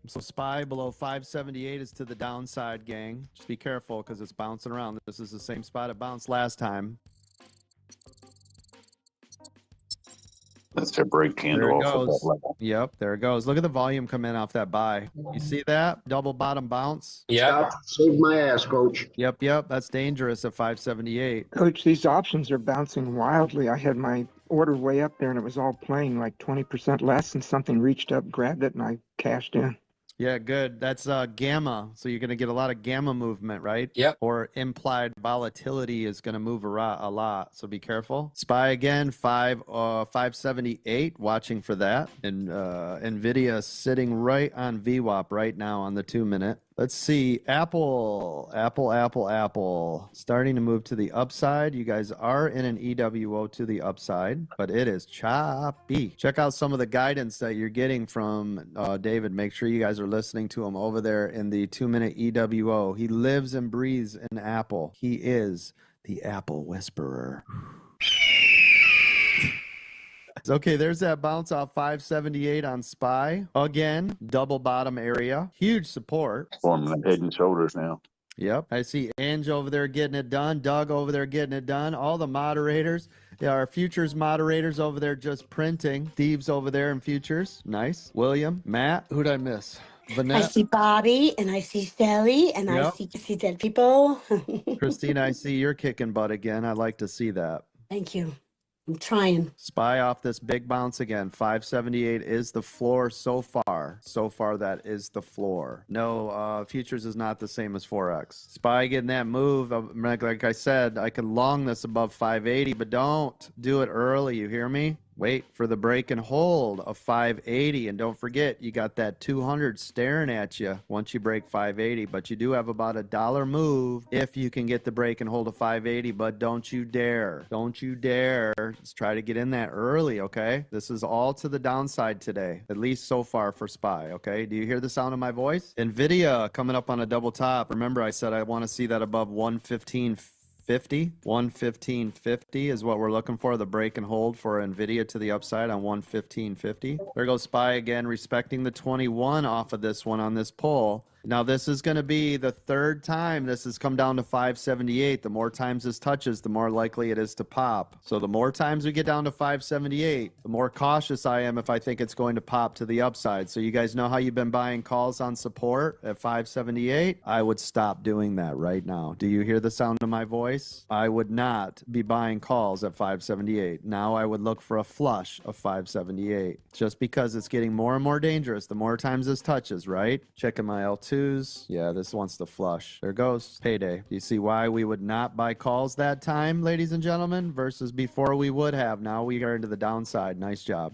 So SPY below 578 is to the downside, gang. Just be careful because it's bouncing around. This is the same spot it bounced last time. That's their break candle off of that level. Yep, there it goes. Look at the volume come in off that buy. You see that? Double bottom bounce? Yeah. Saved my ass, coach. Yep, that's dangerous at 578. Coach, these options are bouncing wildly. I had my order way up there and it was all playing like 20% less and something reached up, grabbed it, and I cashed in. Yeah, good. That's gamma. So you're going to get a lot of gamma movement, right? Yep. Or implied volatility is going to move a lot. So be careful. SPY again, 578. Watching for that. And NVIDIA sitting right on VWAP right now on the 2-minute. Let's see. Apple. Starting to move to the upside. You guys are in an EWO to the upside, but it is choppy. Check out some of the guidance that you're getting from David. Make sure you guys are listening to him over there in the 2-minute EWO. He lives and breathes in Apple. He is the Apple Whisperer. Okay, there's that bounce off 578 on SPY. Again, double bottom area. Huge support. Forming the head and shoulders now. Yep. I see Ange over there getting it done. Doug over there getting it done. All the moderators. Yeah, our futures moderators over there just printing. Steve's over there in futures. Nice. William. Matt. Who'd I miss? Vanette. I see Bobby and I see Sally and I see dead people. Christina, I see you're kicking butt again. I'd like to see that. Thank you. I'm trying. SPY off this big bounce again. 578 is the floor so far. So far, that is the floor. No, futures is not the same as Forex. SPY getting that move. Like I said, I could long this above 580, but don't do it early. You hear me? Wait for the break and hold of 580. And don't forget, you got that 200 staring at you once you break 580. But you do have about $1 move if you can get the break and hold of 580. But don't you dare. Don't you dare. Let's try to get in that early, okay? This is all to the downside today, at least so far for SPY, okay? Do you hear the sound of my voice? NVIDIA coming up on a double top. Remember, I said I want to see that above 115.50. 115.50 is what we're looking for, the break and hold for NVIDIA to the upside on 115.50. There goes SPY again, respecting the 21 off of this one on this pull. Now, this is going to be the third time this has come down to 578. The more times this touches, the more likely it is to pop. So the more times we get down to 578, the more cautious I am if I think it's going to pop to the upside. So you guys know how you've been buying calls on support at 578? I would stop doing that right now. Do you hear the sound of my voice? I would not be buying calls at 578. Now I would look for a flush of 578 just because it's getting more and more dangerous the more times this touches, right? Checking my L2. Yeah, this wants to flush. There goes payday. Do you see why we would not buy calls that time, ladies and gentlemen, versus before we would have? Now we are into the downside. Nice job.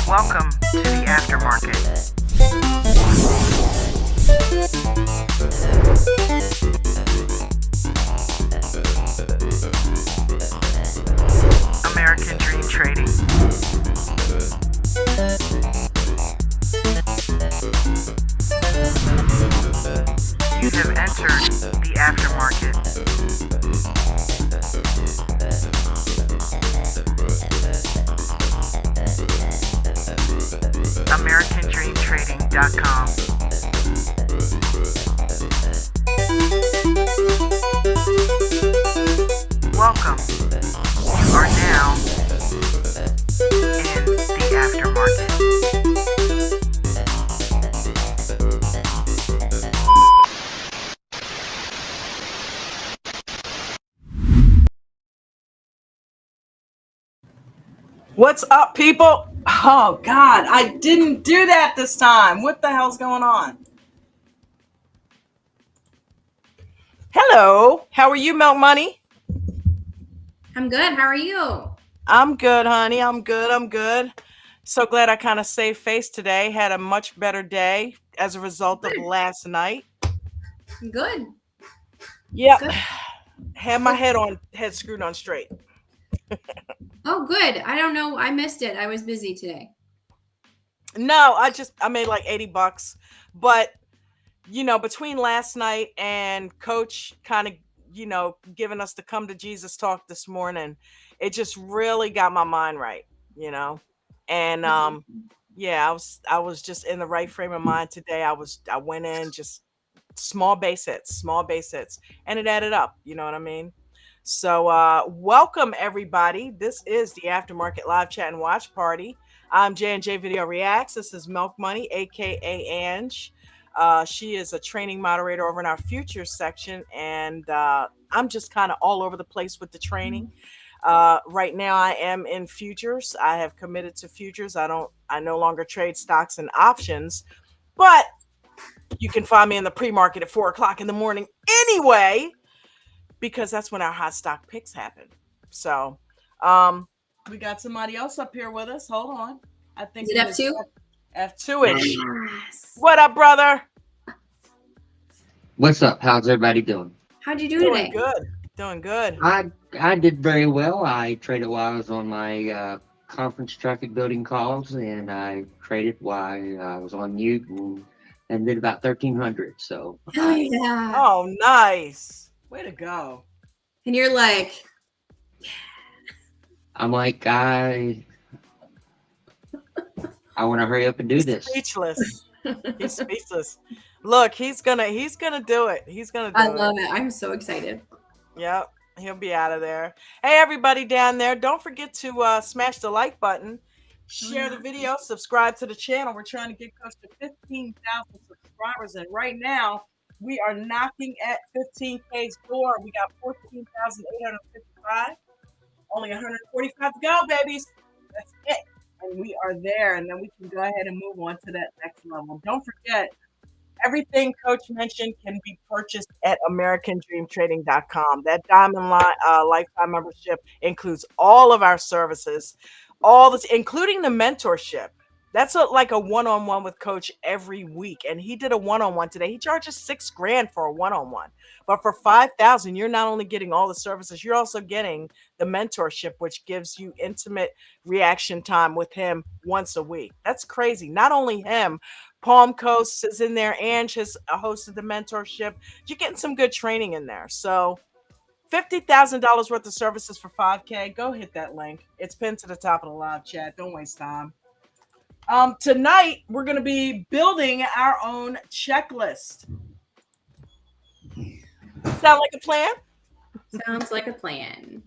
Welcome to the Aftermarket. American Dream Trading. What's up, people? Oh, God, I didn't do that this time. What the hell's going on? Hello. How are you, Milk Money? I'm good. How are you? I'm good, honey. I'm good. So glad I kind of saved face today. Had a much better day as a result of last night. Good. Yep. Good. Had my head screwed on straight. Oh, good. I don't know. I missed it. I was busy today. No, I made like $80, but between last night and Coach kind of giving us the come to Jesus talk this morning, it just really got my mind right, and yeah, I was just in the right frame of mind today. I went in just small base hits, and it added up. You know what I mean? So, welcome everybody. This is the Aftermarket Live Chat and Watch Party. I'm J&J Video Reacts. This is Milk Money, aka Ange. She is a training moderator over in our futures section, and I'm just kind of all over the place with the training. Right now, I am in futures. I have committed to futures. I no longer trade stocks and options, but you can find me in the pre-market at 4:00 in the morning anyway, because that's when our hot stock picks happen. So, we got somebody else up here with us. Hold on. I think Is it F2? F2-ish. Yes. What up, brother? What's up? How's everybody doing? How'd you do Doing today? good. Doing good. I did very well. I traded while I was on my conference traffic building calls, and I traded while I was on mute and did about 1,300. So Oh, yeah. Oh, nice. Way to go. And you're like, I'm like, I want to hurry up and do this. Speechless. He's speechless. Look, he's gonna do it. He's gonna do I it. love it. I'm so excited. Yep, he'll be out of there. Hey, everybody down there, don't forget to smash the like button, share the video, subscribe to the channel. We're trying to get close to 15,000 subscribers, and right now we are knocking at 15K's door. We got 14,855. Only 145 to go, babies. That's it. And we are there, and then we can go ahead and move on to that next level. Don't forget, everything Coach mentioned can be purchased at AmericanDreamTrading.com. That Diamond Lifetime membership includes all of our services, all this, including the mentorship. That's like a one-on-one with Coach every week, and he did a one-on-one today. He charges $6,000 for a one-on-one, but for $5,000, you're not only getting all the services, you're also getting the mentorship, which gives you intimate reaction time with him once a week. That's crazy. Not only him, Palm Coast is in there. Ange has hosted the mentorship. You're getting some good training in there. So $50,000 worth of services for $5K. Go hit that link. It's pinned to the top of the live chat. Don't waste time. Tonight, we're going to be building our own checklist. Sound like a plan? Sounds like a plan.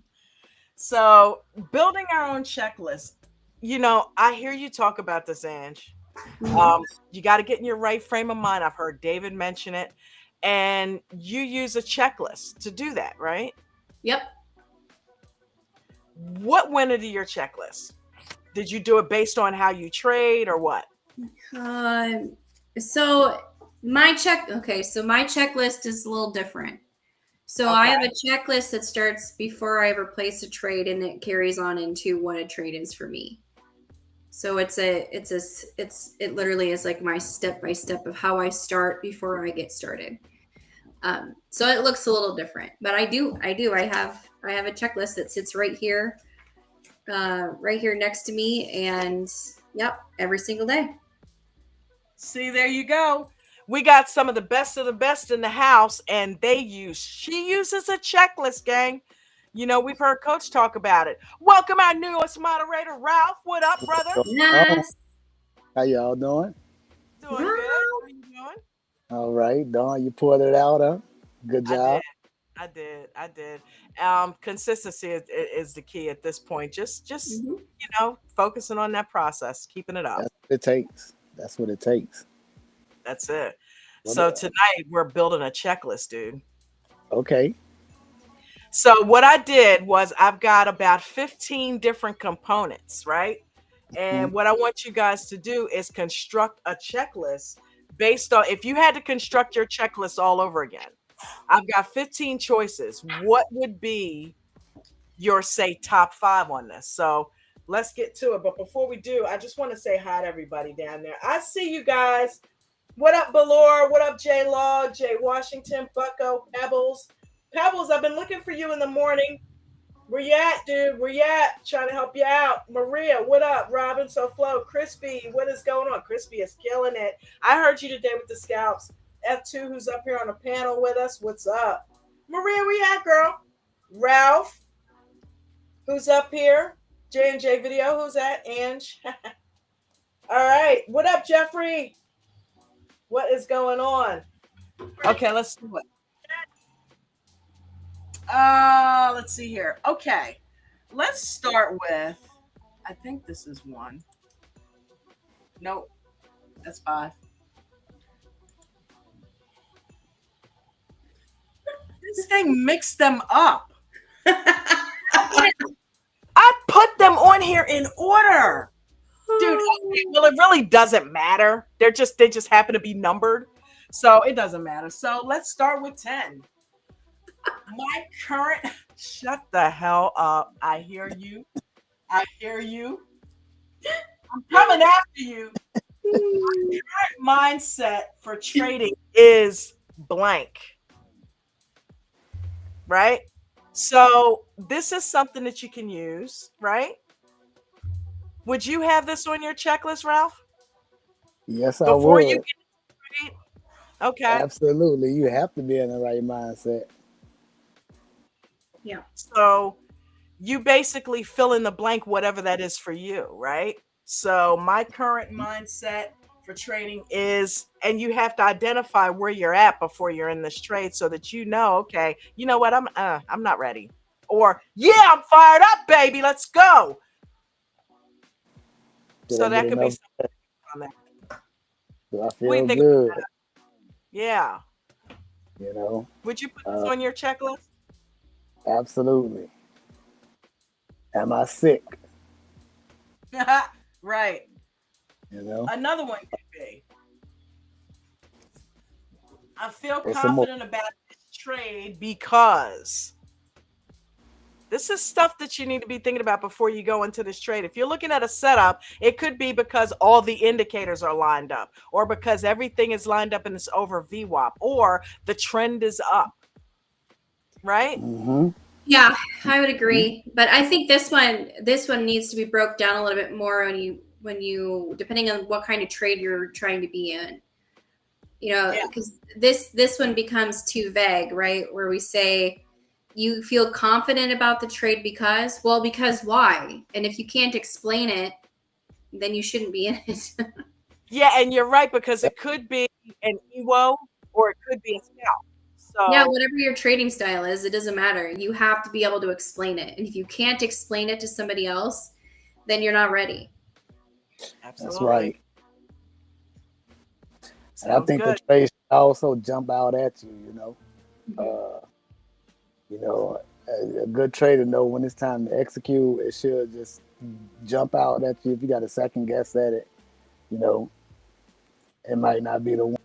So, building our own checklist. I hear you talk about this, Ange. You got to get in your right frame of mind. I've heard David mention it, and you use a checklist to do that, right? Yep. What went into your checklist? Did you do it based on how you trade or what? So my checklist is a little different. So I have a checklist that starts before I ever place a trade, and it carries on into what a trade is for me. So it literally is like my step-by-step of how I start before I get started. So it looks a little different, but I have a checklist that sits right here next to me, and yep, every single day. See, there you go. We got some of the best in the house, and she uses a checklist, gang. We've heard Coach talk about it. Welcome our newest moderator, Ralph. What up, brother? Yes. How y'all doing? Doing good. How are you doing? All right, Dawn, you pulled it out, huh? Good job. I did. Consistency is the key at this point. Just focusing on that process, keeping it up. That's what it takes. That's it. So tonight we're building a checklist, dude. Okay. So what I did was I've got about 15 different components, right? And what I want you guys to do is construct a checklist based on, if you had to construct your checklist all over again, I've got 15 choices. What would be your, say, top 5 on this? So let's get to it. But before we do, I just want to say hi to everybody down there. I see you guys. What up, Belore? What up, J Law, Jay Washington, Bucko, Pebbles? Pebbles, I've been looking for you in the morning. Where you at, dude? Where you at? Trying to help you out. Maria, what up? Robin, So Flow. Crispy, what is going on? Crispy is killing it. I heard you today with the scalps. F2, who's up here on the panel with us. What's up? Maria, where you at, girl? Ralph, who's up here? J&J Video, who's that? Ange. All right. What up, Jeffrey? What is going on? Okay, let's do it. Let's see here. Okay. Let's start with, I think this is 1. Nope. That's 5. This thing mixed them up. I put them on here in order. Dude, okay, well, it really doesn't matter. They just happen to be numbered. So it doesn't matter. So let's start with 10. My current, shut the hell up. I hear you. I hear you. I'm coming after you. My current mindset for trading is blank. Right? So this is something that you can use, right? Would you have this on your checklist, Ralph? Yes, I Before would. you get to trade? Okay. Absolutely. You have to be in the right mindset. Yeah. So you basically fill in the blank, whatever that is for you, right? So my current mindset for trading is, and you have to identify where you're at before you're in this trade so that you know, okay, you know what, I'm not ready. Or, yeah, I'm fired up, baby, let's go. So that could be something on that. Do I feel good? Yeah. You know? Would you put this on your checklist? Absolutely. Am I sick? Right. You know? Another one could be, I feel confident about this trade because this is stuff that you need to be thinking about before you go into this trade. If you're looking at a setup, it could be because all the indicators are lined up, or because everything is lined up and it's over VWAP, or the trend is up. Right? Mm-hmm. Yeah, I would agree. But I think this one needs to be broke down a little bit more when you depending on what kind of trade you're trying to be in. You know, because this one becomes too vague, right? Where we say you feel confident about the trade because why? And if you can't explain it, then you shouldn't be in it. Yeah, and you're right, because it could be an EWO or it could be a scalp. So yeah, whatever your trading style is, it doesn't matter. You have to be able to explain it. And if you can't explain it to somebody else, then you're not ready. Absolutely. That's right. And I think the trade should also jump out at you, you know. You know, a good trader know when it's time to execute, it should just jump out at you. If you got a second guess at it, you know, it might not be the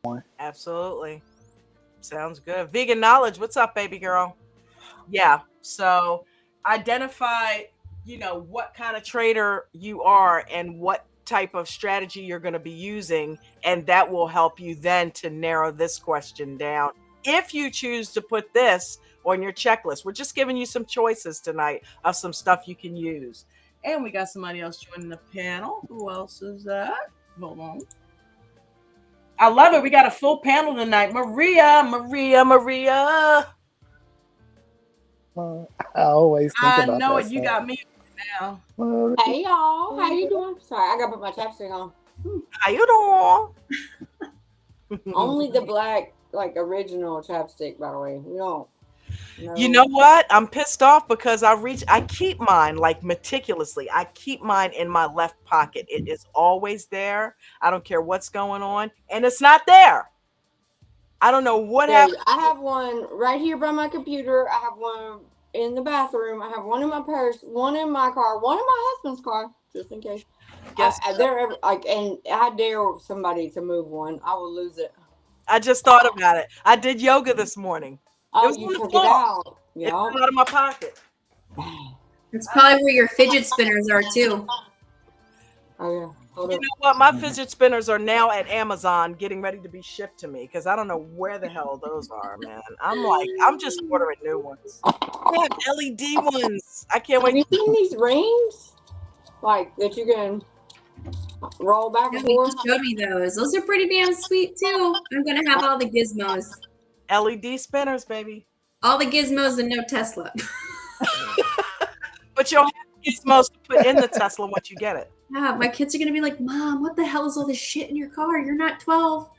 one. Absolutely. Sounds good. Vegan Knowledge, what's up, baby girl? Yeah. So identify, you know, what kind of trader you are and what type of strategy you're going to be using. And that will help you then to narrow this question down. If you choose to put this on your checklist, we're just giving you some choices tonight of some stuff you can use. And we got somebody else joining the panel. Who else is that? Hold on. I love it. We got a full panel tonight. Maria. I always think about that. I know it. You got me now. Hey, y'all. How you doing? Sorry, I got to put my chapstick on. How you doing? Only the black, like, original chapstick, by the way. We don't. No. You know what? I'm pissed off because I keep mine like meticulously. I keep mine in my left pocket. It is always there. I don't care what's going on. And it's not there. I don't know what Okay, happened. I have one right here by my computer. I have one in the bathroom. I have one in my purse, one in my car, one in my husband's car, just in case. They're like, and I dare somebody to move one. I will lose it. I just thought about it. I did yoga this morning. Oh, It was you on the took floor. it out. It Yeah. fell out of my pocket. It's probably where your fidget spinners are too. Oh yeah. You know what? My fidget spinners are now at Amazon getting ready to be shipped to me because I don't know where the hell those are, man. I'm just ordering new ones. They have LED ones. I can't wait. Have you seen these rings? Like that you can roll back and You forth? showed me those. Those are pretty damn sweet too. I'm gonna have all the gizmos. LED spinners, baby. All the gizmos and no Tesla. But you'll have gizmos to put in the Tesla once you get it. Yeah, my kids are gonna be like, Mom, what the hell is all this shit in your car? You're not 12.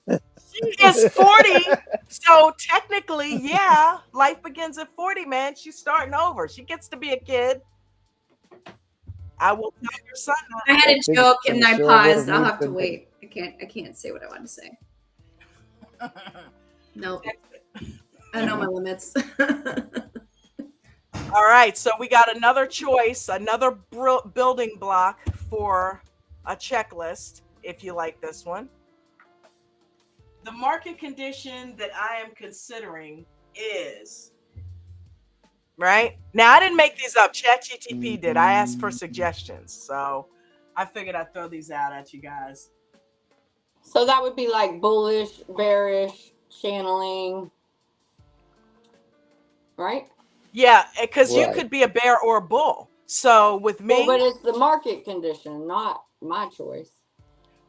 She is 40. So technically, yeah, life begins at 40, man. She's starting over. She gets to be a kid. I will tell your son that. I had a joke and I paused. I'll have to wait. I can't say what I want to say. Nope. I know my limits. All right, so we got another choice, another building block for a checklist, if you like this one. The market condition that I am considering is, right? Now, I didn't make these up. ChatGPT did. I asked for suggestions, so I figured I'd throw these out at you guys. So that would be like bullish, bearish, channeling, right? Yeah, because you could be a bear or a bull. So with me, but it's the market condition, not my choice.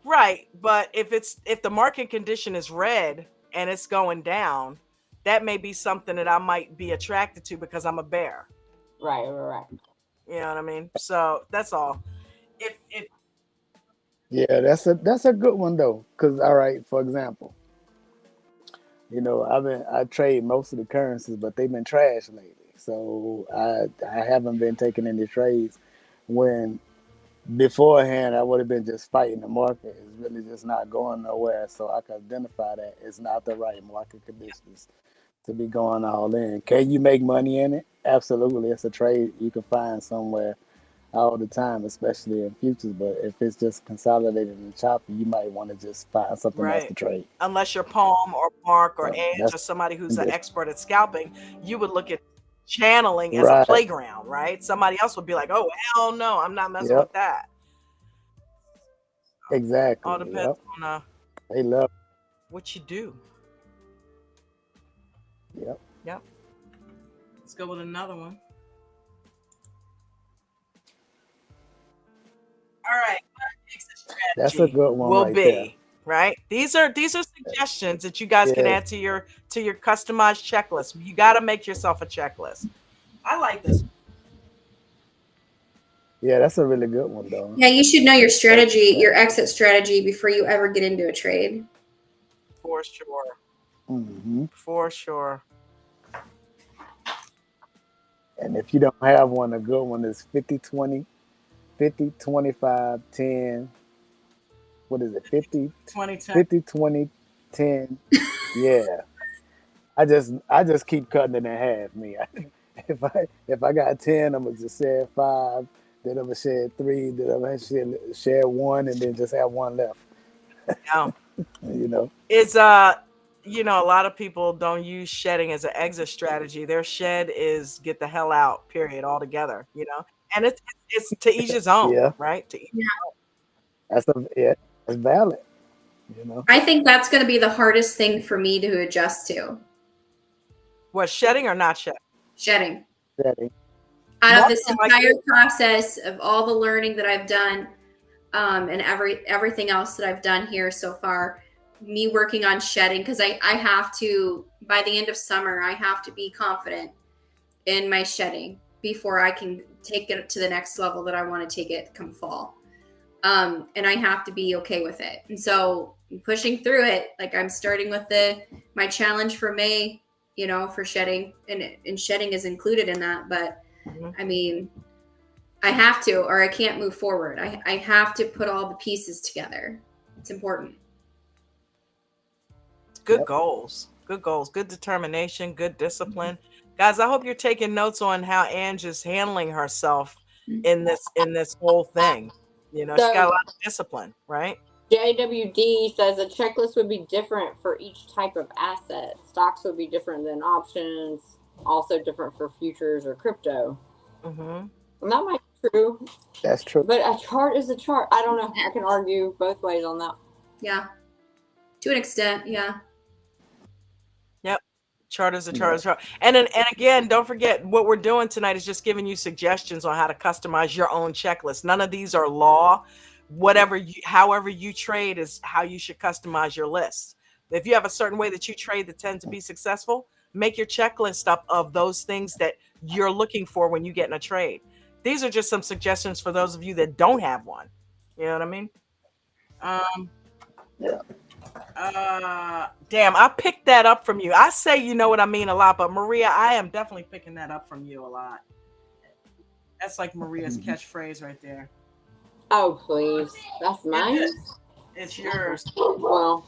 Right, but if the market condition is red and it's going down, that may be something that I might be attracted to because I'm a bear. Right. You know what I mean? So that's all. If Yeah, that's a good one though. Cause all right, for example, you know, I trade most of the currencies, but they've been trash lately. So I haven't been taking any trades when beforehand I would have been just fighting the market. It's really just not going nowhere. So I can identify that it's not the right market conditions to be going all in. Can you make money in it? Absolutely. It's a trade you can find somewhere all the time, especially in futures. But if it's just consolidated and choppy, you might want to just find something else to trade. Unless you're Palm or Mark or So Edge or somebody wwho's an condition. expert at scalping, you would look at channeling as a Right. playground, right? Somebody else would be like, "Oh hell no, I'm not messing Yep. with that." Exactly. All depends Yep. on They love. what you do. Yep. Yep. Let's go with another one. All right. That's a good one Will right be there. right. These are suggestions that you guys can Yeah. add to your customized checklist. You got to make yourself a checklist. I like this. Yeah, that's a really good one though. Yeah, you should know your strategy, your exit strategy before you ever get into a trade. For sure. Mm-hmm. For sure. And if you don't have one, a good one is 50-20, 50-25-10. What is it? 50, 20-10. 50-20-10. Yeah. I just keep cutting it in half. Me, if I got 10, I'm gonna just share 5. Then I'm gonna share 3. Then I'm gonna share 1, and then just have 1 left. Yeah. You know. It's you know, a lot of people don't use shedding as an exit strategy. Their shed is get the hell out, period, altogether, you know. And it's to each his own, Yeah. right? To each his own. That's valid. You know. I think that's going to be the hardest thing for me to adjust to. What, shedding or not shedding? Shedding. Shedding. Out of this entire process of all the learning that I've done, and everything else that I've done here so far, me working on shedding, because I have to, by the end of summer, I have to be confident in my shedding before I can take it to the next level that I want to take it come fall. And I have to be okay with it. And so pushing through it, like I'm starting with my challenge for May, you know, for shedding, and shedding is included in that. But I mean, I have to, or I can't move forward. I have to put all the pieces together. It's important. good goals. Good goals. Good determination. Good discipline. Guys, I hope you're taking notes on how Ange is handling herself in this whole thing. You know, she got a lot of discipline, right? JWD says a checklist would be different for each type of asset. Stocks would be different than options, also different for futures or crypto. Mm-hmm. And that might be true. That's true. But a chart is a chart. I don't know. I can argue both ways on that. Yeah. To an extent, yeah. Yep. Chart is a chart. And again, don't forget what we're doing tonight is just giving you suggestions on how to customize your own checklist. None of these are law. However you trade is how you should customize your list. If you have a certain way that you trade that tends to be successful, make your checklist up of those things that you're looking for when you get in a trade. These are just some suggestions for those of you that don't have one. You know what I mean? Damn, I picked that up from you. I say you know what I mean a lot, but Maria, I am definitely picking that up from you a lot. That's like Maria's catchphrase right there. Oh, please. That's mine? It's yours. Well,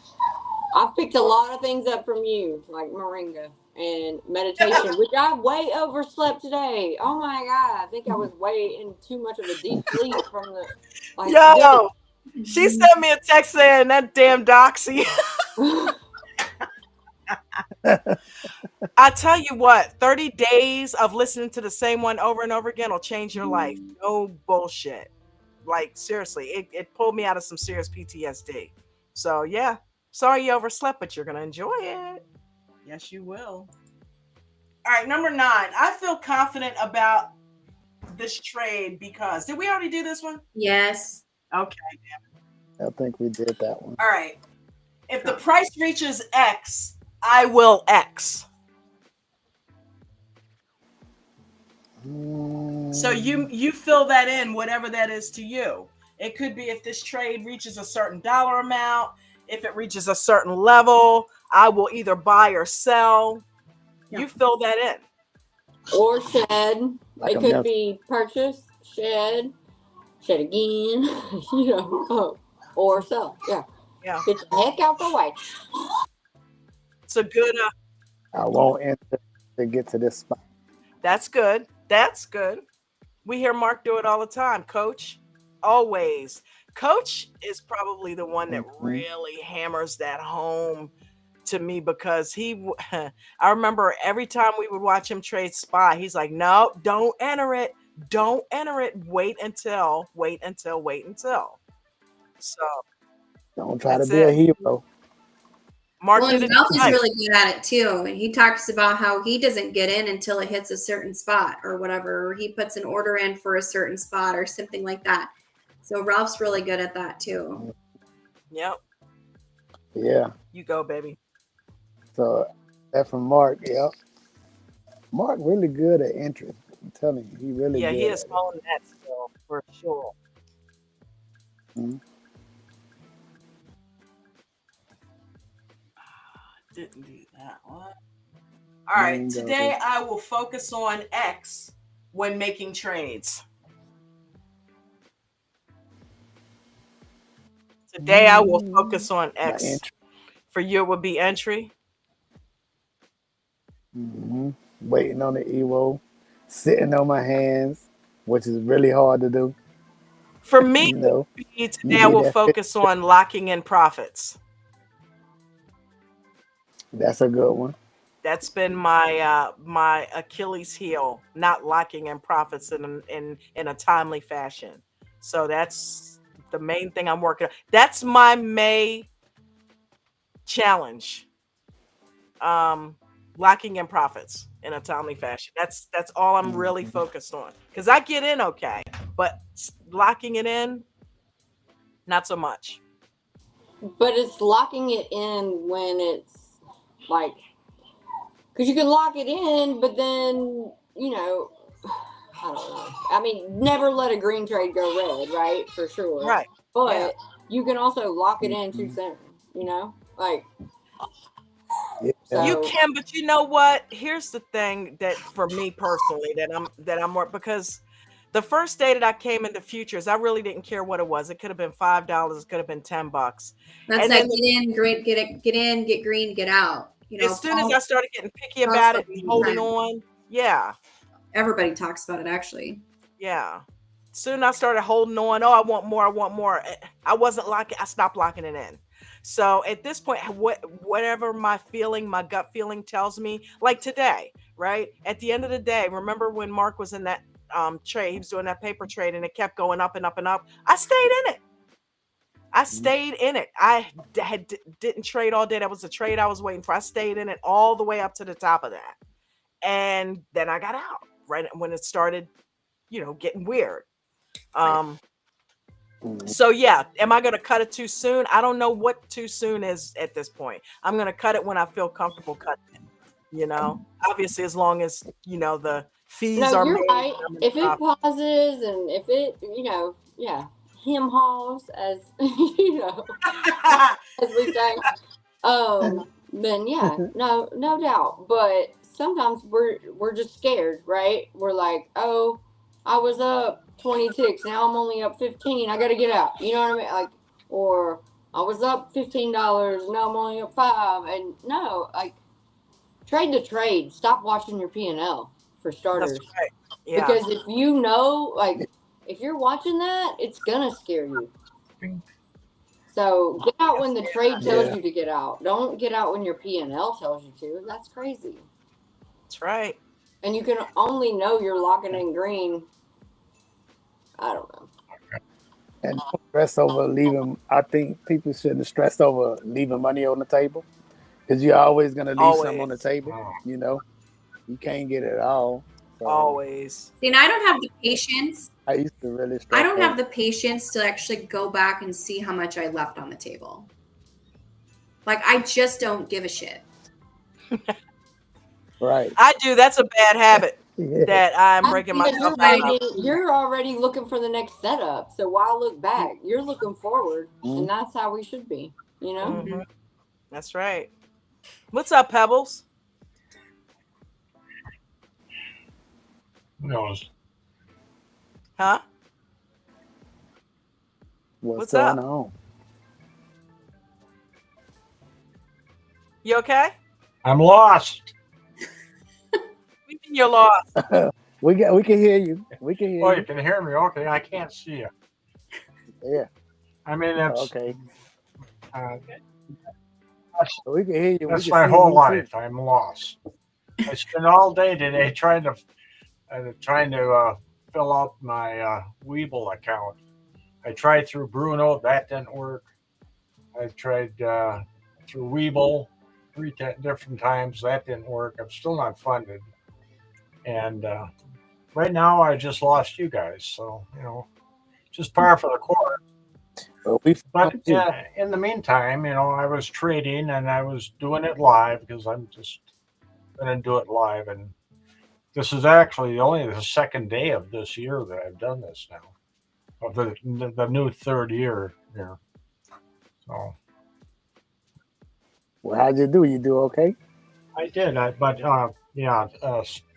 I've picked a lot of things up from you, like moringa and meditation, which I way overslept today. Oh my God. I think I was way in too much of a deep sleep from the Yo, she sent me a text saying that damn doxy. I tell you what, 30 days of listening to the same one over and over again will change your life. No bullshit. Like, seriously, it pulled me out of some serious PTSD. So, yeah, sorry you overslept, but you're going to enjoy it. Yes, you will. All right, number 9. I feel confident about this trade because... Did we already do this one? Yes. Okay. I think we did that one. All right. If the price reaches X, I will X. So you fill that in, whatever that is to you. It could be if this trade reaches a certain dollar amount, if it reaches a certain level, I will either buy or sell. You fill that in. Or shed. It could be purchase, shed again, or sell. Yeah. Get the heck out the way. It's a good. I won't enter to get to this spot. That's good. That's good. We hear Mark do it all the time. Coach, always. Coach is probably the one that really hammers that home to me because I remember every time we would watch him trade SPY, he's like, no, don't enter it. Don't enter it. Wait until. So don't try to be a hero. Mark Ralph is really good at it too. And he talks about how he doesn't get in until it hits a certain spot or whatever, or he puts an order in for a certain spot or something like that. So Ralph's really good at that too. Yep. Yeah. You go, baby. So that from Mark. Yep. Mark really good at entry. I'm telling you, he really good. Yeah, he is following that still for sure. Mm-hmm. Didn't do that one. All right, today I will focus on X when making trades. Today I will focus on X. For you, it would be entry. Waiting on the EVO, sitting on my hands, which is really hard to do. For me, today I will focus on locking in profits. That's a good one. That's been my my Achilles heel, not locking in profits in a timely fashion. So that's the main thing I'm working on. That's my May challenge. Locking in profits in a timely fashion. That's all I'm really focused on. Because I get in okay, but locking it in, not so much. But it's locking it in when it's like, because you can lock it in, but then, I don't know. I mean, never let a green trade go red, right? For sure. Right. But you can also lock it in too soon, like. So. You can, but you know what? Here's the thing that for me personally that I'm more because The first day that I came into futures, I really didn't care what it was. It could have been $5, it could have been $10. That's And that then get in, get green, get out. You know, as soon as I started getting picky about it and holding on, yeah. Everybody talks about it, actually. Yeah. Soon I started holding on. Oh, I want more. I want more. I wasn't locking. I stopped locking it in. So at this point, whatever my gut feeling tells me, like today, right? At the end of the day, remember when Mark was in that trade, he was doing that paper trade and it kept going up and up and up. I stayed in it. I stayed in it. I didn't trade all day. That was the trade I was waiting for. I stayed in it all the way up to the top of that. And then I got out right when it started, getting weird. So yeah, am I going to cut it too soon? I don't know what too soon is at this point. I'm going to cut it when I feel comfortable cutting it, obviously as long as, the fees are you're made. right. If it pauses and if it, him hauls as, as we say, then yeah, no doubt. But sometimes we're just scared, right? We're like, oh, I was up 26, now I'm only up 15. I got to get out. You know what I mean? Like, or I was up $15, now I'm only up 5. And no, like, trade the trade. Stop watching your P&L for starters. That's right. Yeah. Because if if you're watching that, it's gonna scare you. So get out when the trade tells you to get out. Don't get out when your P&L tells you to. That's crazy. That's right. And you can only know you're locking in green. I don't know. And don't stress over leaving. I think people shouldn't stress over leaving money on the table, because you're always gonna leave some on the table. You can't get it all. So. Always. See, and I don't have the patience. I used to really stress. I don't have the patience to actually go back and see how much I left on the table. Like, I just don't give a shit. Right. I do. That's a bad habit that I'm breaking myself out of. You're already looking for the next setup. So why look back? You're looking forward. And that's how we should be, That's right. What's up, Pebbles? Who knows? Huh? What's up? going on? You okay? I'm lost. You're lost. We can hear you. We can hear Oh, you. you can hear me. Okay, I can't see you. Yeah. I mean, that's okay. We can hear you. That's my whole life. I'm lost. I spent all day today trying to fill out my Weeble account. I tried through Bruno, that didn't work. I tried through Weeble 3 different times, that didn't work. I'm still not funded. And right now I just lost you guys, so just par for the course. But in the meantime, I was trading and I was doing it live because I'm just going to do it live. And this is actually only the second day of this year that I've done this now, of the new third year here. So. Well, how'd you do? You do okay? I did, but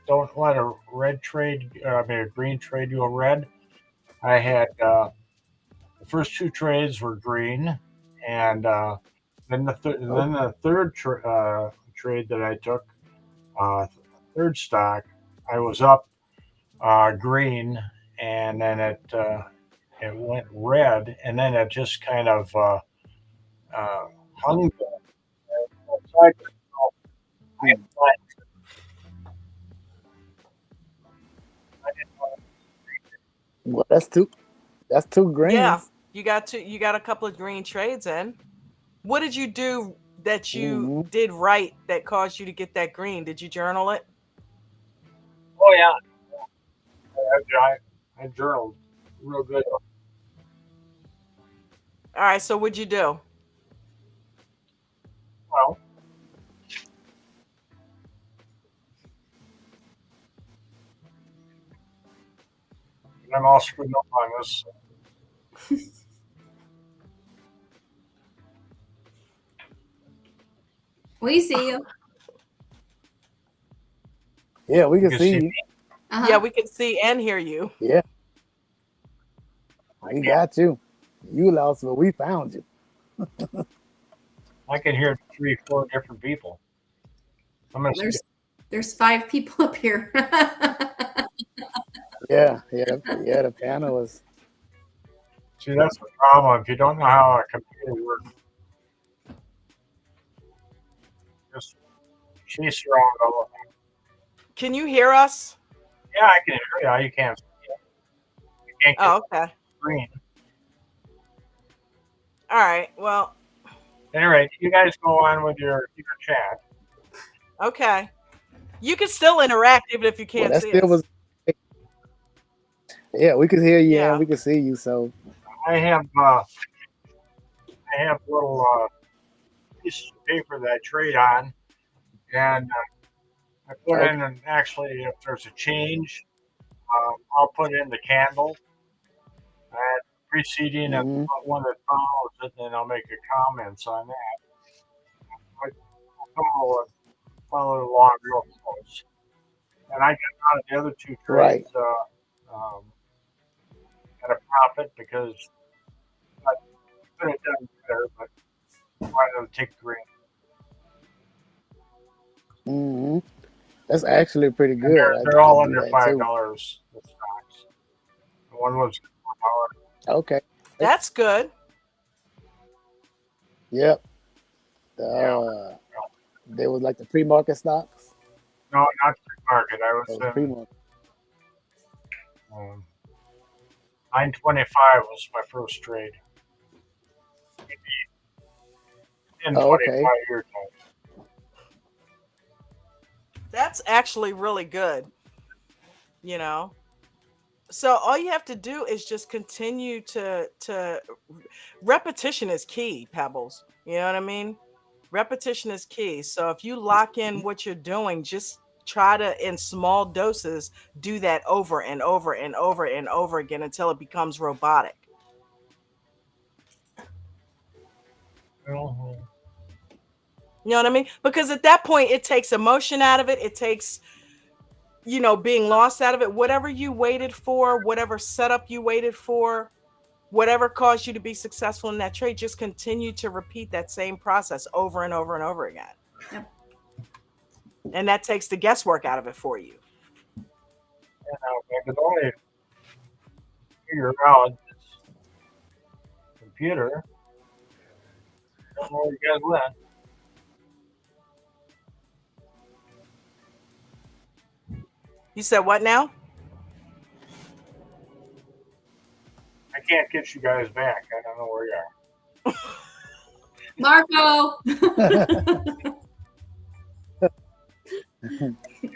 don't let a green trade you a red. I had the first 2 trades were green, and then the third trade that I took, third stock, I was up green, and then it went red, and then it just kind of hung there. Well, that's two greens. Yeah, you got a couple of green trades in. What did you do that you did right that caused you to get that green? Did you journal it? Oh yeah, I journaled real good. All right, so what'd you do? Well, I'm all screwed up on this. We see you. Yeah, we can see you. Yeah, we can see and hear you. Yeah. We got you. You lost, but we found you. I can hear 3, 4 different people. There's 5 people up here. Yeah. The panel was. See, that's the problem. If you don't know how a computer works, just chase around all of them. Can you hear us? Yeah, I can hear you. You can't see it. You can't get okay. the screen. All right. Well. Anyway, you guys go on with your chat. Okay. You can still interact even if you can't see us. Yeah, we could hear you and we could see you. So I have little pieces of paper that I trade on, and I put in, and actually, if there's a change, I'll put in the candle preceding and one that follows it, and then I'll make a comments on that. I follow along real close, and I got out of the other 2 trades at a profit because I could have done better, but I wanted to take the green. That's actually pretty good. They're all under $5 the stocks. One was $4. Okay. That's good. Yep. They was like the pre-market stocks. No, not pre-market. I was pre-market. 925 was my first trade. In 25-year time. That's actually really good. You know. So all you have to do is just continue to repetition is key, Pebbles. You know what I mean? Repetition is key. So if you lock in what you're doing, just try to, in small doses, do that over and over and over and over again until it becomes robotic. You know what I mean? Because at that point, it takes emotion out of it. It takes, being lost out of it. Whatever you waited for, whatever setup you waited for, whatever caused you to be successful in that trade, just continue to repeat that same process over and over and over again. Yep. And that takes the guesswork out of it for you. I could only figure out this computer. I don't know where you guys went. You said what now? I can't get you guys back. I don't know where you are. Marco!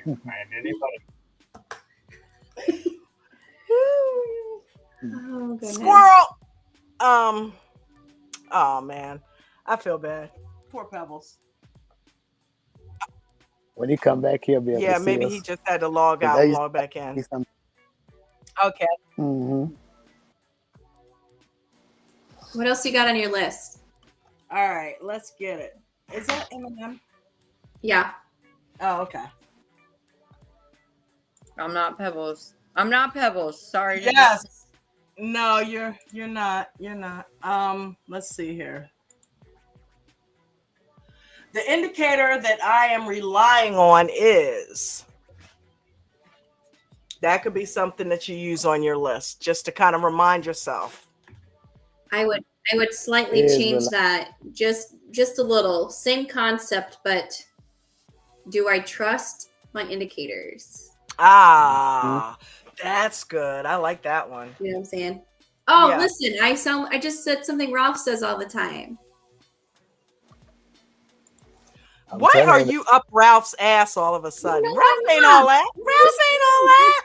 Find anybody. Oh, goodness. Squirrel! Oh man, I feel bad. Poor Pebbles. When he come back, he'll be able to see maybe us. he just had to log out and log back in. Okay. What else you got on your list? All right, let's get it. Is that M&M? Yeah. Oh, okay. I'm not Pebbles. Sorry. Yes. No, you're not. You're not. Let's see here. The indicator that I am relying on is, that could be something that you use on your list just to kind of remind yourself. I would slightly change that just a little. Same concept, but do I trust my indicators? That's good. I like that one. You know what I'm saying? Oh, yeah. Listen, I just said something Ralph says all the time. Why are you up Ralph's ass all of a sudden? Ralph ain't all that. Ralph ain't all that.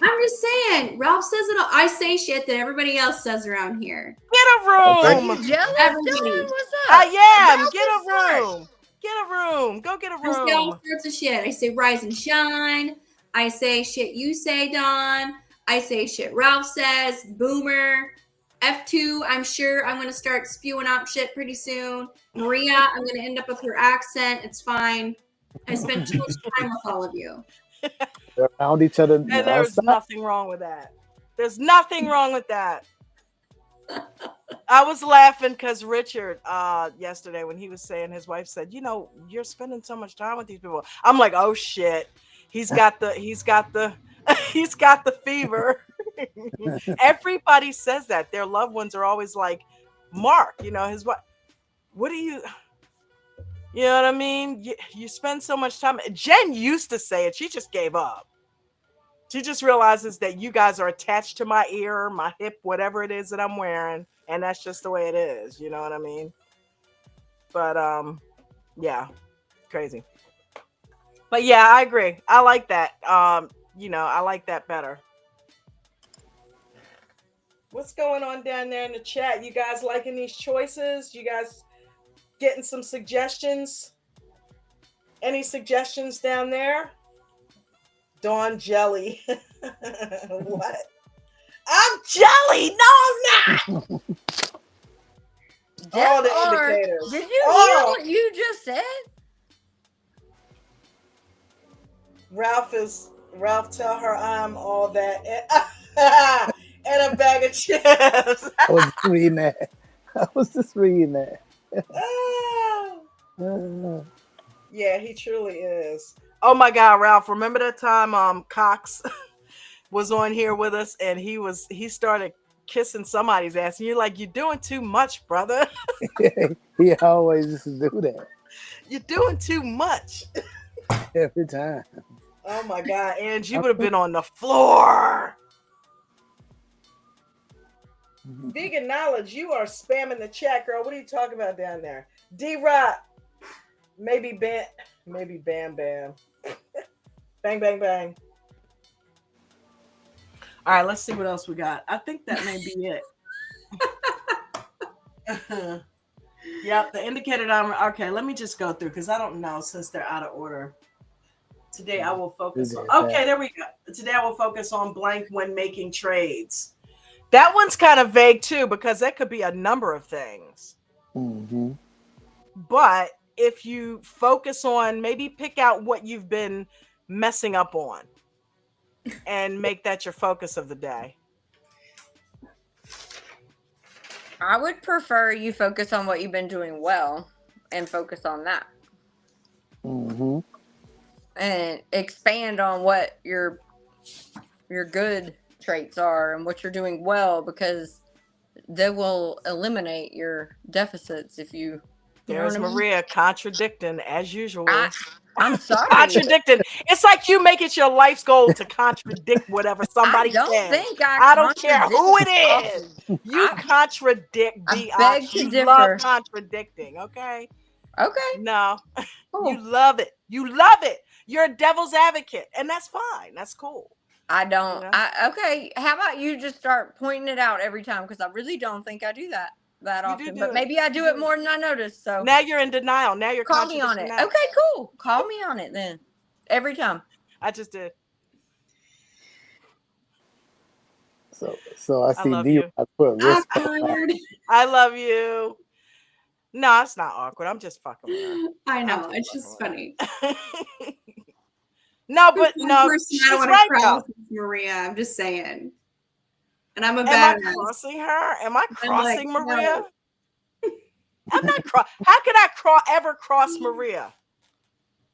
I'm just saying, Ralph says it all. I say shit that everybody else says around here. Get a room. Are you jealous? Everybody. What's up? I am. Get a room. Get a room. Go get a room. I say all sorts of shit. I say rise and shine. I say shit you say, Dawn. I say shit Ralph says. Boomer. F2, I'm sure I'm going to start spewing out shit pretty soon. Maria, I'm going to end up with her accent. It's fine. I spent too much time with all of you. They're around each other. And there's nothing wrong with that. There's nothing wrong with that. I was laughing because Richard, yesterday when he was saying his wife said, you're spending so much time with these people. I'm like, oh shit, he's got the he's got the fever. Everybody says that their loved ones are always like, Mark, his wife. What do you know what I mean? You spend so much time. Jen used to say it. She just gave up. She just realizes that you guys are attached to my ear, my hip, whatever it is that I'm wearing, and that's just the way it is. You know what I mean? But yeah, crazy. But yeah, I agree. I like that. I like that better. What's going on down there in the chat? You guys liking these choices? You guys getting some suggestions? Any suggestions down there? Dawn Jelly. What? I'm jelly. No, I'm not. All the indicators. Did you hear what you just said? Ralph, tell her I'm all that and a bag of chips. I was just reading that. Yeah, he truly is. Oh my God, Ralph! Remember that time Cox was on here with us and he started kissing somebody's ass and you're like, you're doing too much, brother. He always used to do that. You're doing too much. Every time. Oh my God, Ange, you would have been on the floor. Vegan Knowledge, you are spamming the chat, girl. What are you talking about down there? D-Rock, maybe Bam Bam. Bang, bang, bang. All right, let's see what else we got. I think that may be it. Yep, the indicated armor. Okay, let me just go through because I don't know since they're out of order. Today I will focus on. Okay, there we go. Today I will focus on blank when making trades. That one's kind of vague too because that could be a number of things. Mm-hmm. But if you focus on, maybe pick out what you've been messing up on and make that your focus of the day. I would prefer you focus on what you've been doing well and focus on that. Mm-hmm. And expand on what your good traits are and what you're doing well, because they will eliminate your deficits if you. There's Maria contradicting as usual. I'm sorry. Contradicting. It's like you make it your life's goal to contradict whatever somebody says. I don't care who it is. You contradict the option. You love contradicting, okay? Okay. No. Cool. You love it. You love it. You're a devil's advocate, and that's fine. That's cool. I don't. Okay. How about you just start pointing it out every time? Because I really don't think I do that often. But maybe I do it more than I notice. So now you're in denial. Now you're call me on it. Now. Okay, cool. Call me on it then. Every time. I just did. So I see D. I put risk. I love you. No, it's not awkward. I'm just fucking with her. I know. It's just funny. No, but no, she's right though. Maria, I'm just saying. And I'm a badass. Am I crossing her? Am I crossing Maria? No. I'm not How could I ever cross Maria?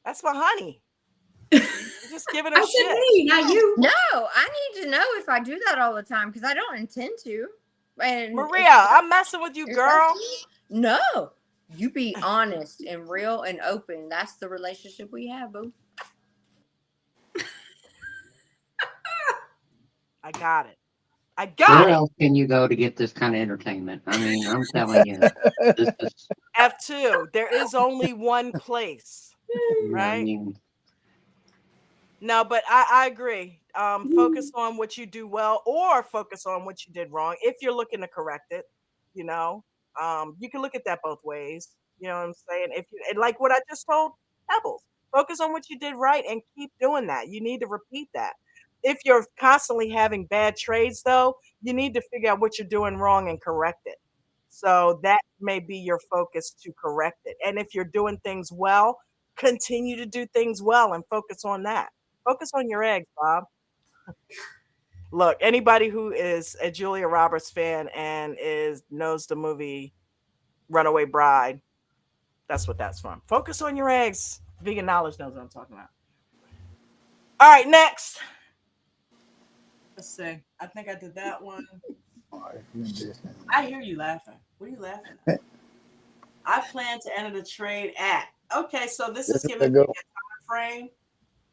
That's my honey. I'm just giving her shit. Me, not you. No, I need to know if I do that all the time because I don't intend to. And Maria, I'm messing with you, girl. No, you be honest and real and open. That's the relationship we have, boo. I got it. Where else can you go to get this kind of entertainment? I mean, I'm telling you, this is F2. There is only one place, right? I mean, no, but I agree. Focus on what you do well, or focus on what you did wrong. If you're looking to correct it, you can look at that both ways. You know what I'm saying? If you like what I just told Pebbles, focus on what you did right and keep doing that. You need to repeat that. If you're constantly having bad trades, though, you need to figure out what you're doing wrong and correct it. So that may be your focus to correct it. And if you're doing things well, continue to do things well and focus on that. Focus on your eggs, Bob. Look, anybody who is a Julia Roberts fan and knows the movie Runaway Bride, that's what that's from. Focus on your eggs. Vegan Knowledge knows what I'm talking about. All right, next. Let's see. I think I did that one. I hear you laughing. What are you laughing at? I plan to enter the trade at. Okay, so this is giving me a time frame.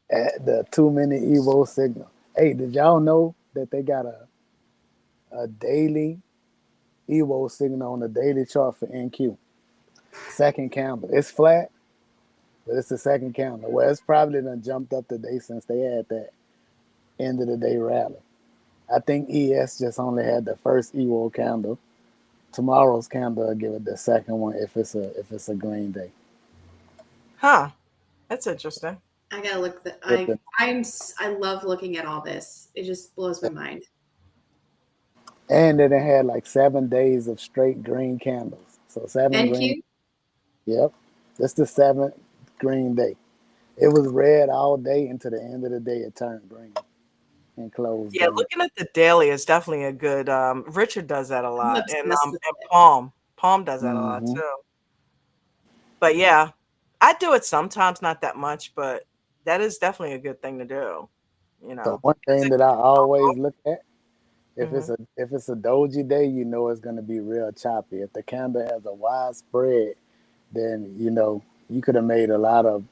At the 2-minute Evo signal. Hey, did y'all know that they got a daily Evo signal on the daily chart for NQ? Second candle. It's flat, but it's the second candle. Well, it's probably done jumped up today since they had that end of the day rally. I think ES just only had the first Evo candle. Tomorrow's candle will give it the second one if it's a green day. Huh. That's interesting. I gotta look. I love looking at all this. It just blows my mind. And then it had like 7 days of straight green candles. So 7 NQ? green. Yep. That's the 7th green day. It was red all day until the end of the day it turned green and closed. Yeah, green. looking at the daily is definitely a good Richard does that a lot. And Palm does that a lot too. But yeah, I do it sometimes, not that much, but that is definitely a good thing to do. You know. So one thing that I always look at, if it's a doji day, you know it's gonna be real choppy. If the candle has a wide spread, then you know you could have made a lot of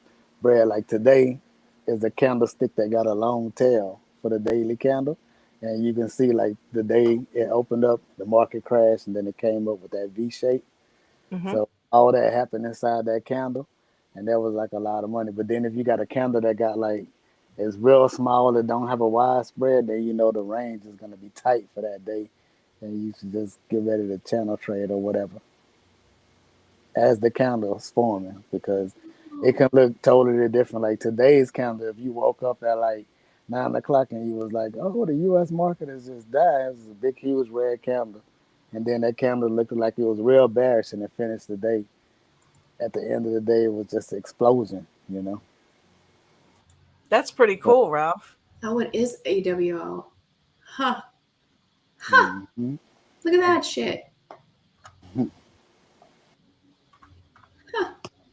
bread. Like today is a candlestick that got a long tail for the daily candle. And you can see like the day it opened up, the market crashed, and then it came up with that V shape. So all that happened inside that candle, and that was like a lot of money. But then if you got a candle that got like it's real small, that don't have a wide spread, then you know the range is gonna be tight for that day, and you should just get ready to channel trade or whatever as the candle is forming, because it can look totally different. Like today's candle, if you woke up at like 9 o'clock and you was like, "Oh, the U.S. market is just dying," it's a big, huge red candle, and then that candle looked like it was real bearish, and it finished the day. At the end of the day, it was just an explosion, you know. That's pretty cool, Ralph. Oh, it is AWO. Huh. Huh. Look at that shit.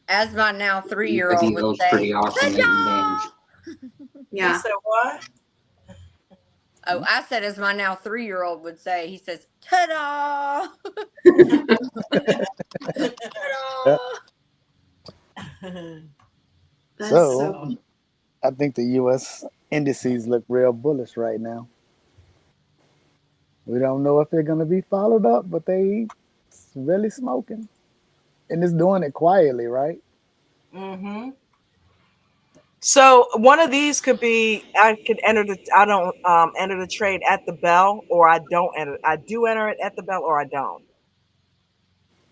As my now 3-year-old would say. Pretty awesome. Yeah. You said what? Oh, I said as my now 3-year-old would say. He says, "Ta-da!" Ta-da! So I think the U.S. indices look real bullish right now. We don't know if they're going to be followed up, but they really smoking. And it's doing it quietly, right? So one of these could be I don't enter the trade at the bell, or I don't enter. I do enter it at the bell, or I don't.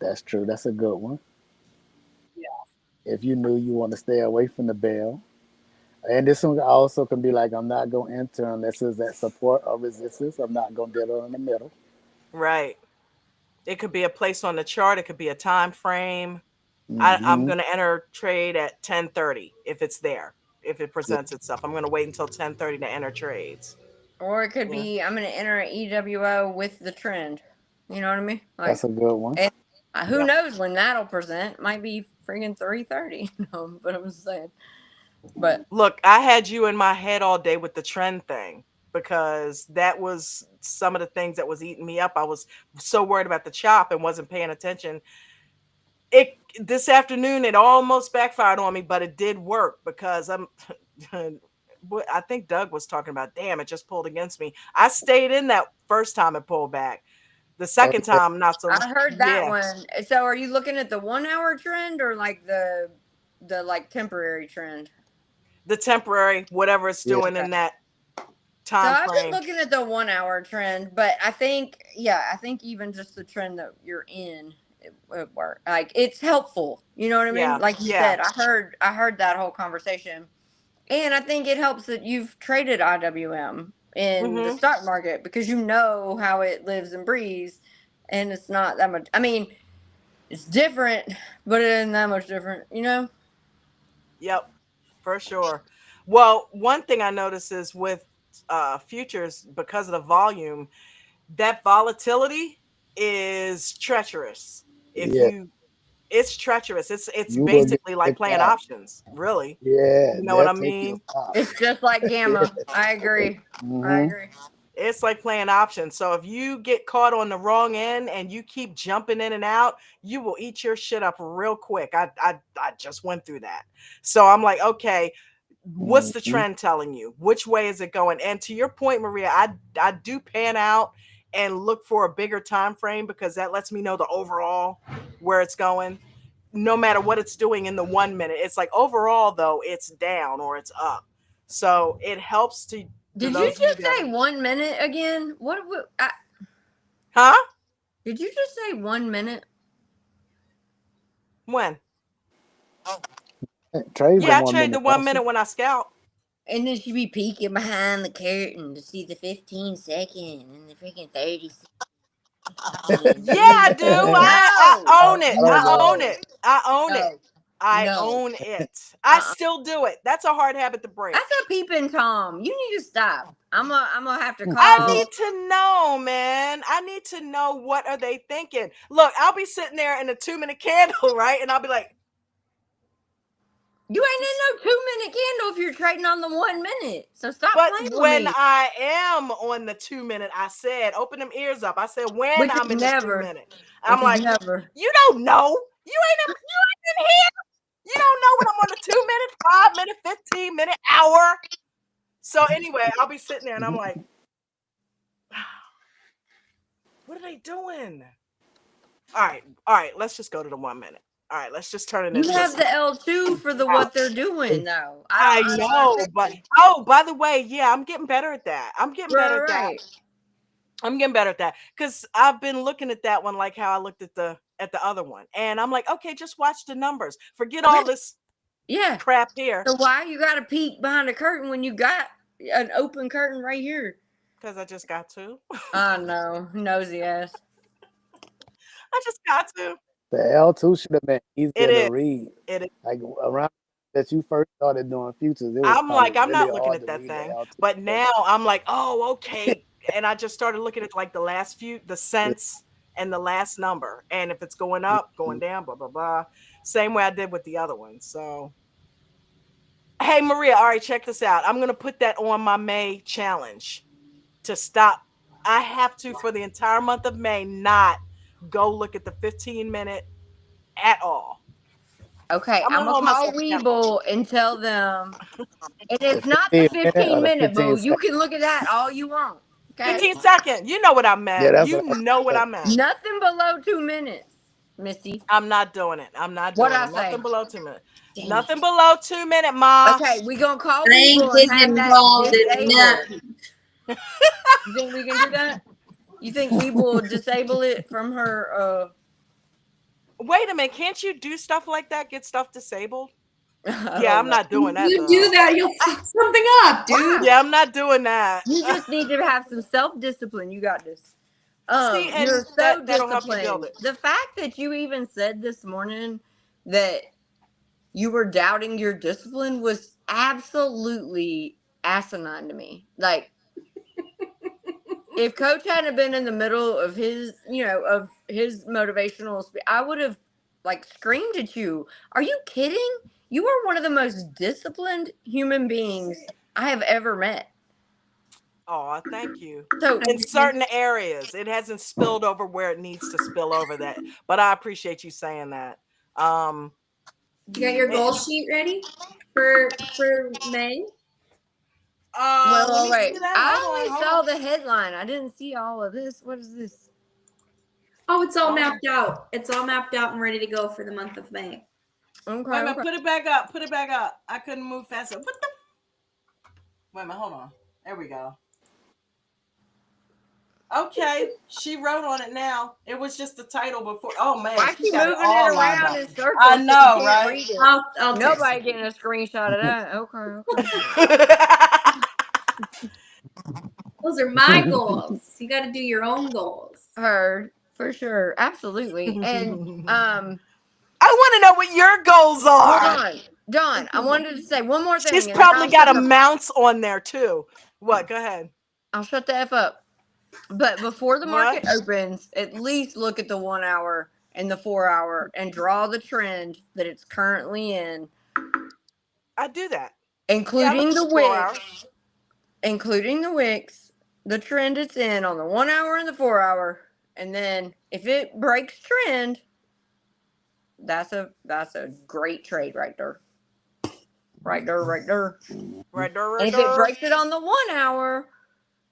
That's true. That's a good one. Yeah. If you knew you want to stay away from the bell. And this one also can be like, I'm not going to enter unless it's at support or resistance. I'm not going to deal in the middle. Right. It could be a place on the chart. It could be a time frame. I'm going to enter trade at 10:30 if it's there. If it presents itself, I'm going to wait until 10:30 to enter trades. Or it could be I'm going to enter an EWO with the trend. You know what I mean? Like, that's a good one. And who knows when that'll present? Might be freaking 3:30. No, but I'm saying. But look, I had you in my head all day with the trend thing, because that was some of the things that was eating me up. I was so worried about the chop and wasn't paying attention. This afternoon it almost backfired on me, but it did work because I think Doug was talking about, damn, it just pulled against me. I stayed in that first time it pulled back. The second time, not so. I heard that one. So are you looking at the 1 hour trend or like the like temporary trend? The temporary, whatever it's doing in that time frame. So I was looking at the 1 hour trend, but I think even just the trend that you're in, it work. Like it's helpful. You know what I mean? Like you said, I heard that whole conversation. And I think it helps that you've traded IWM in the stock market, because you know how it lives and breathes, and it's not that much. I mean, it's different, but it isn't that much different, you know? Yep, for sure. Well, one thing I noticed is with futures, because of the volume, that volatility is treacherous. It's treacherous. It's You will get basically like picked playing out. options, really. Yeah, You know what they'll I take your mean? spot. It's just like gamma. I agree. I agree. It's like playing options. So if you get caught on the wrong end and you keep jumping in and out, you will eat your shit up real quick. I just went through that. So I'm like, okay, what's the trend telling you? Which way is it going? And to your point, Maria, I do pan out and look for a bigger time frame, because that lets me know the overall where it's going. No matter what it's doing in the 1 minute, it's like overall though it's down or it's up. So it helps to. Did you just say 1 minute again? Huh? Did you just say 1 minute? When? Trade Yeah, I trade the 1 minute when I scout. And then she be peeking behind the curtain to see the 15-second and the freaking 30 second. Yeah, I do. I own it. I don't I own know. it. I own it. I No. own it. I still do it. That's a hard habit to break. That's a peeping Tom. You need to stop. I'm gonna have to call. I need to know, man. I need to know, what are they thinking? Look, I'll be sitting there in a 2-minute candle, right? And I'll be like, you ain't in no 2-minute candle if you're trading on the 1 minute. So stop but playing with when me. I am on the 2 minute, I said, open them ears up. I said, when Which I'm in is the 2 never. minute, I'm Which is like, never. you don't know. You ain't in here. You don't know when I'm on the 2 minute, 5 minute, 15-minute, hour. So anyway, I'll be sitting there and I'm like, what are they doing? All right, let's just go to the 1 minute. All right, let's just turn it into. You have the L2 for the what they're doing though. I know, but by the way, yeah, I'm getting better at that. I'm getting better at that. I'm getting better at that, because I've been looking at that one like how I looked at the other one, and I'm like, okay, just watch the numbers. Forget all this crap here. So why you got to peek behind a curtain when you got an open curtain right here? Because I just got to. I know, nosy ass. I just got to. The L2 should have been easier to read. It is. Like around that you first started doing futures, it was I'm like, I'm really not looking hard at to that read the thing, L2. but now I'm like, oh, okay. And I just started looking at like the last few, the cents and the last number, and if it's going up, going down, blah blah blah. Same way I did with the other one. So, hey Maria, all right, check this out. I'm gonna put that on my May challenge to stop. I have to, for the entire month of May, not go look at the 15-minute at all. Okay, I'm gonna call Weeble and tell them. And it's not the 15-minute, boo. You can look at that all you want. Okay? 15 seconds. You know what I meant. Yeah, you know what I meant. Nothing below 2 minutes, Missy. I'm not doing it. I'm not doing What I it. say? Nothing below 2 minutes. Nothing below 2 minutes, Ma. Okay, we gonna call I ain't Weeble and have getting that involved in disabled. nothing. You think we can do that? You think Weeble will disable it from her? Wait a minute. Can't you do stuff like that? Get stuff disabled? Yeah, I'm not doing that. You do that, you'll fuck something up, dude. Yeah, I'm not doing that. You just need to have some self-discipline. You got this. See, and You're so that'll help you build disciplined. it. The fact that you even said this morning that you were doubting your discipline was absolutely asinine to me. Like, if Coach hadn't been in the middle of his, of his motivational speech, I would have like screamed at you. Are you kidding? You are one of the most disciplined human beings I have ever met. Oh, thank you. So in certain areas, it hasn't spilled over where it needs to spill over. That, but I appreciate you saying that. You got your goal sheet ready for May? Well, wait. I Hold only saw the headline. I didn't see all of this. What is this? Oh, it's all mapped out. It's all mapped out and ready to go for the month of May. Okay. Wait a minute, put it back up. Put it back up. I couldn't move fast enough. What the? Wait a minute, hold on. There we go. Okay, she wrote on it now. It was just the title before. Oh man, Why she got moving all it lined around up. in circles? I know, You can't right? read it. I'll Nobody getting a screenshot of that. Okay. Those are my goals. You got to do your own goals. Heard for sure, absolutely. And I want to know what your goals are. Hold on, John. I wanted to say one more thing. She's probably got a mounts on there too. What? Go ahead. I'll shut the F up. But before the What? market opens, at least look at the 1 hour and the 4 hour and draw the trend that it's currently in, I do that. including Yeah, the 4 hours. wicks, the trend it's in on the 1 hour and the 4 hour. And then if it breaks trend, that's a great trade right there. Right there. Right there. And if it breaks it on the 1 hour,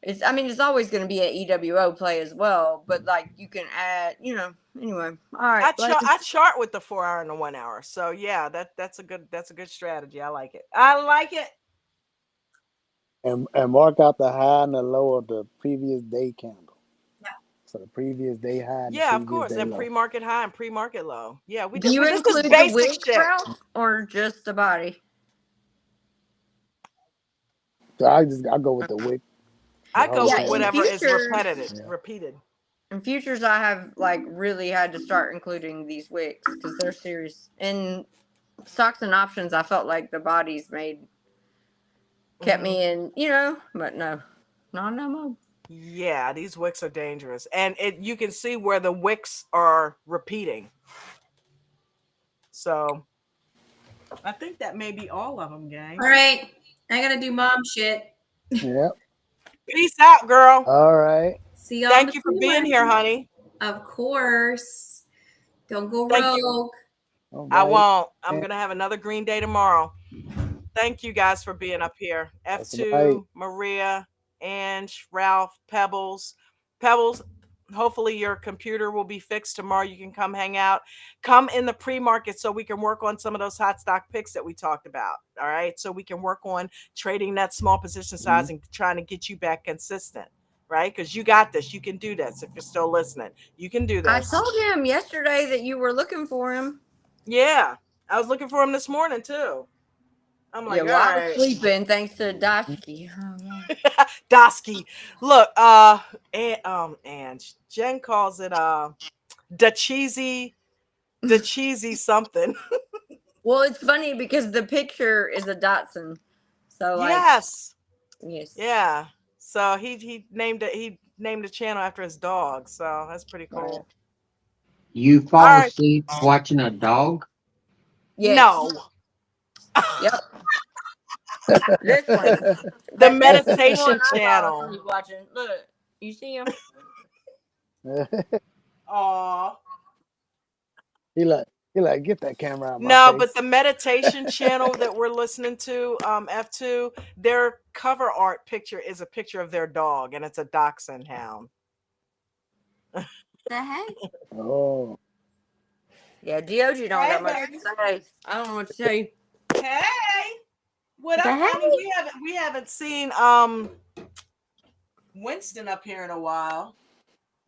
it's always going to be an EWO play as well, but like you can add, anyway. All right. I chart with the 4 hour and the 1 hour. So yeah, that's a good strategy. I like it. I like it. And mark out the high and the low of the previous day candle. Yeah. So the previous day high. And yeah, the of course. And pre-market high and pre-market low. Yeah, do you include the wick, Ralph, or just the body? So I go with the wick. I go with whatever is repeated. In futures, I have really had to start including these wicks because they're serious. In stocks and options, I felt like the bodies kept me in, but no more. Yeah, these wicks are dangerous, and you can see where the wicks are repeating. So, I think that may be all of them, gang. All right, I gotta do mom shit. Yep. Peace out, girl. All right. See y'all. Thank you for being here, honey. Of course. Don't go rogue. I won't. I'm gonna have another green day tomorrow. Thank you guys for being up here. F2, right. Maria, Ange, Ralph, Pebbles. Hopefully your computer will be fixed tomorrow. You can come hang out. Come in the pre-market so we can work on some of those hot stock picks that we talked about. All right. So we can work on trading that small position size and trying to get you back consistent. Right? Because you got this. You can do this if you're still listening. You can do this. I told him yesterday that you were looking for him. Yeah. I was looking for him this morning too. I'm like, I was sleeping thanks to Dasky. Dasky. Look, and Jen calls it the cheesy something. Well, it's funny because the picture is a Datsun. So yes. Yeah. So he named the channel after his dog. So that's pretty cool. You fall asleep watching a dog? Yes. No. Yep. This one. The meditation channel. Watching. Look, you see him? Aw. He like get that camera out. No, but the meditation channel that we're listening to, F2, their cover art picture is a picture of their dog, and it's a dachshund hound. The heck? Oh. Yeah, DOG don't got much to say. I don't know what to tell you. Hey, what up, honey? We haven't seen Winston up here in a while.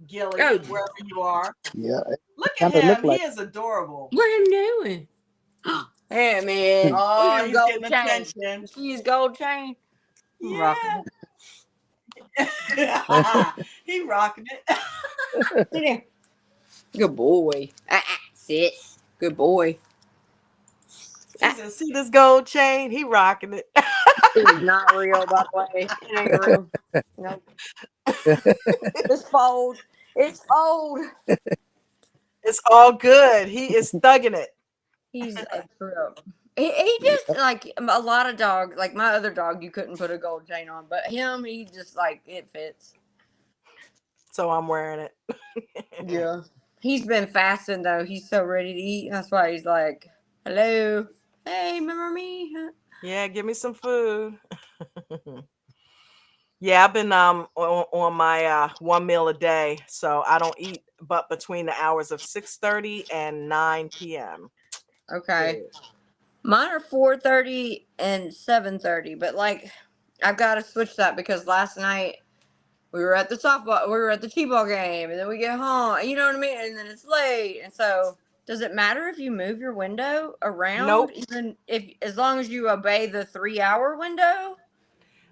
Gilly, wherever you are. Yeah. Look at him. He is adorable. What are you doing? Hey, man. Oh, he's getting attention. See his gold chain? Yeah. He rocking it. Sit there. Good boy. Sit. Good boy. See this gold chain? He rocking it. It is not real, by the way. It ain't real. No. It's fold. It's old. It's all good. He is thugging it. He's a trip. He just like a lot of dogs. Like my other dog, you couldn't put a gold chain on, but him, he just it fits. So I'm wearing it. Yeah. He's been fasting though. He's so ready to eat. That's why he's like, "Hello, hey, remember me?" Yeah, give me some food. Yeah, I've been on my 1 meal a day, so I don't eat but between the hours of 6:30 and 9 p.m. Okay. Mine are 4:30 and 7:30, but I've got to switch that because last night we were at the T-ball game, and then we get home. You know what I mean? And then it's late, and so does it matter if you move your window around? Nope. Even as long as you obey the 3-hour window.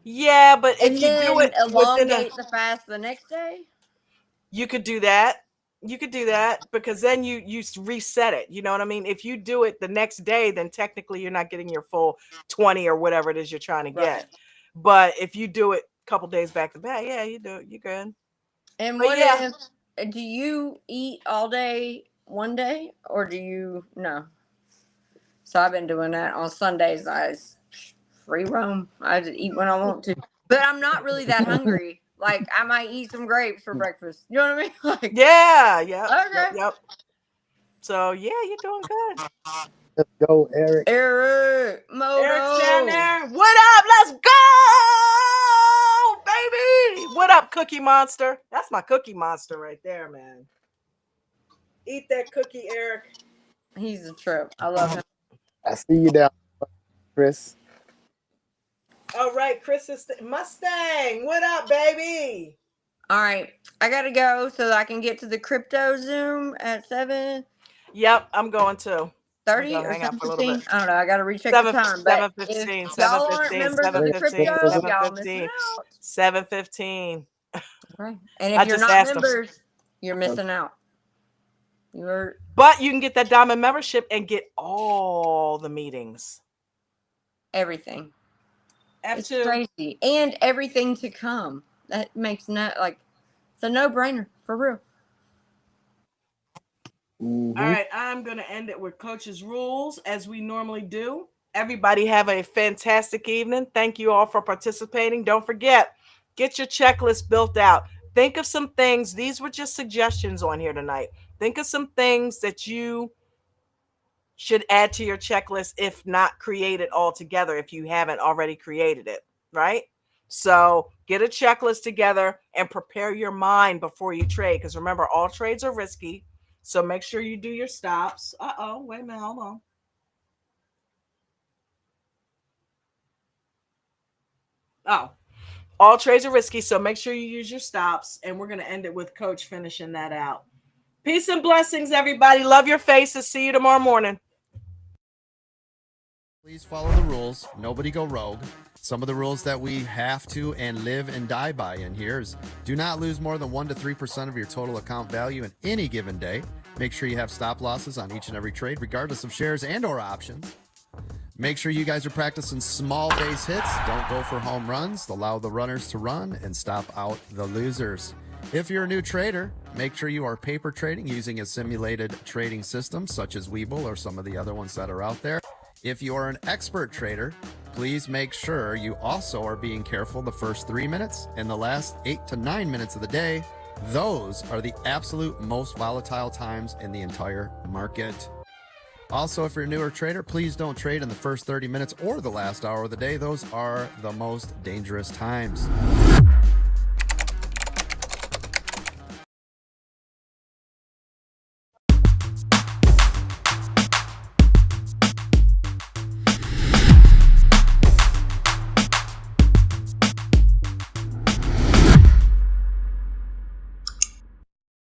Yeah, but if you do it elongate the fast the next day, you could do that. You could do that because then you reset it. You know what I mean? If you do it the next day, then technically you're not getting your full 20 or whatever it is you're trying to get. But if you do it couple days back to back. Yeah, you do. You good. And But what yeah. if, do you eat all day one day, or do you, no? So I've been doing that on Sundays. I free roam. I just eat when I want to. But I'm not really that hungry. Like, I might eat some grapes for breakfast. You know what I mean? Like, Yeah, yep. okay. Yep. So yeah, you're doing good. Let's go, Eric. Eric, Eric's down Moto. there. What up? Let's go, baby. What up, Cookie Monster? That's my Cookie Monster right there, man. Eat that cookie, Eric. He's a trip. I love him. I see you down, Chris. All right, Chris is Mustang. What up, baby? All right, I gotta go so that I can get to the crypto Zoom at 7:30 Yep, I'm going to. or hang out for a little 7:15. bit. I don't know. I gotta recheck the time. But 7:15. if y'all aren't members of the crypto, y'all missing out. 7:15. Okay. And if you're not members, you're missing out. But you can get that diamond membership and get all the meetings. Everything. F2. It's crazy. And everything to come. That makes it's a no-brainer for real. All right, I'm going to end it with Coach's rules as we normally do. Everybody have a fantastic evening. Thank you all for participating. Don't forget, get your checklist built out. Think of some things. These were just suggestions on here tonight. Think of some things that you should add to your checklist, if not create it altogether, if you haven't already created it, right? So get a checklist together and prepare your mind before you trade. Because remember, all trades are risky. So make sure you do your stops. Uh-oh, wait a minute, hold on. Oh, all trades are risky. So make sure you use your stops. And we're going to end it with Coach finishing that out. Peace and blessings, everybody. Love your faces. See you tomorrow morning. Please follow the rules. Nobody go rogue. Some of the rules that we have to and live and die by in here is do not lose more than 1 to 3% of your total account value in any given day. Make sure you have stop losses on each and every trade, regardless of shares and or options. Make sure you guys are practicing small base hits. Don't go for home runs. Allow the runners to run and stop out the losers. If you're a new trader, make sure you are paper trading using a simulated trading system such as Webull or some of the other ones that are out there. If you are an expert trader, please make sure you also are being careful the first 3 minutes and the last 8 to 9 minutes of the day. Those are the absolute most volatile times in the entire market. Also, if you're a newer trader, please don't trade in the first 30 minutes or the last hour of the day. Those are the most dangerous times.